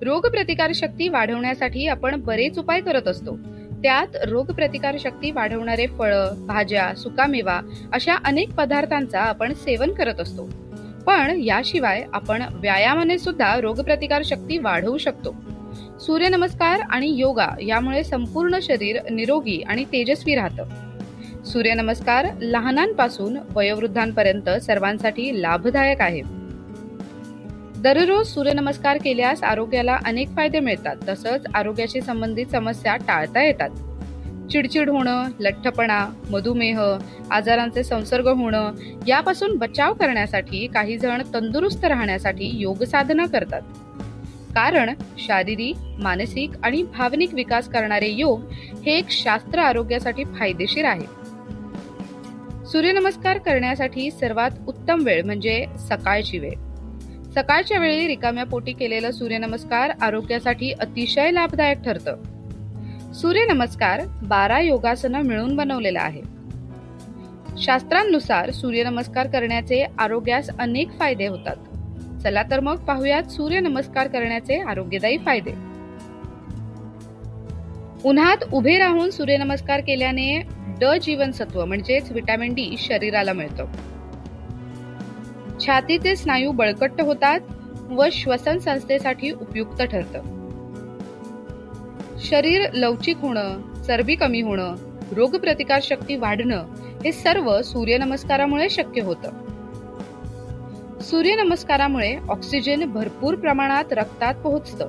रोगप्रतिकारशक्ती वाढवण्यासाठी आपण बरेच उपाय करत असतो. त्यात रोगप्रतिकारशक्ती वाढवणारे फळं, भाज्या, सुकामेवा अशा अनेक पदार्थांचा आपण सेवन करत असतो. पण याशिवाय आपण व्यायामाने सुद्धा रोगप्रतिकारशक्ती वाढवू शकतो. सूर्यनमस्कार आणि योगा यामुळे संपूर्ण शरीर निरोगी आणि तेजस्वी राहतं. सूर्यनमस्कार लहानांपासून वयोवृद्धांपर्यंत सर्वांसाठी लाभदायक आहे. दररोज सूर्यनमस्कार केल्यास आरोग्याला अनेक फायदे मिळतात. तसंच आरोग्याशी संबंधित समस्या टाळता येतात. चिडचिड होणं, लठ्ठपणा, मधुमेह, आजारांचे संसर्ग होणं यापासून बचाव करण्यासाठी काही जण तंदुरुस्त राहण्यासाठी योग साधना करतात. कारण शारीरिक, मानसिक आणि भावनिक विकास करणारे योग हे एक शास्त्र आरोग्यासाठी फायदेशीर आहे. सूर्यनमस्कार करण्यासाठी सर्वात उत्तम वेळ म्हणजे सकाळची वेळ. सकाळच्या वेळी रिकाम्या पोटी केलेला सूर्यनमस्कार आरोग्यासाठी अतिशय लाभदायक ठरतं. सूर्यनमस्कार 12 योगासनं मिळून बनवलेला आहे. शास्त्रांनुसार सूर्यनमस्कार करण्याचे आरोग्यास अनेक फायदे होतात. चला तर मग पाहूयात सूर्यनमस्कार करण्याचे आरोग्यदायी फायदे. उन्हात उभे राहून सूर्यनमस्कार केल्याने ड जीवनसत्व म्हणजेच व्हिटॅमिन डी शरीराला मिळतं. छातीचे स्नायू बळकट होतात व श्वसन संस्थेसाठी उपयुक्त ठरतं. शरीर लवचिक होणं, चरबी कमी होणं, रोगप्रतिकार शक्ती वाढणं हे सर्व सूर्यनमस्कारामुळे शक्य होतं. सूर्यनमस्कारामुळे ऑक्सिजन भरपूर प्रमाणात रक्तात पोहोचतं.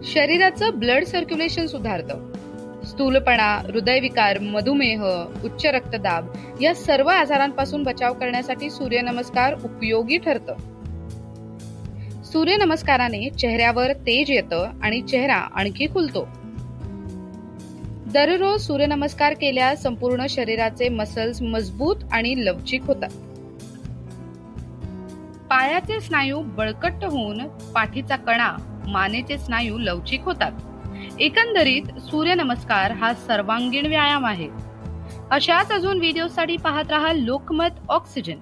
शरीराचं ब्लड सर्क्युलेशन सुधारतं. स्थूलपणा, हृदयविकार, मधुमेह, उच्च रक्तदाब या सर्व आजारांपासून बचाव करण्यासाठी सूर्यनमस्कार उपयोगी ठरतं. सूर्यनमस्काराने चेहऱ्यावर तेज येतं आणि चेहरा आणखी खुलतो. दररोज सूर्यनमस्कार केल्यास संपूर्ण शरीराचे मसल्स मजबूत आणि लवचिक होतात. पायाचे स्नायू बळकट होऊन पाठीचा कणा, मानेचे स्नायू लवचिक होतात. एकंदरीत सूर्यनमस्कार हा सर्वांगीण व्यायाम आहे. अशाच अजून व्हिडिओसाठी पाहत रहा लोकमत ऑक्सिजन.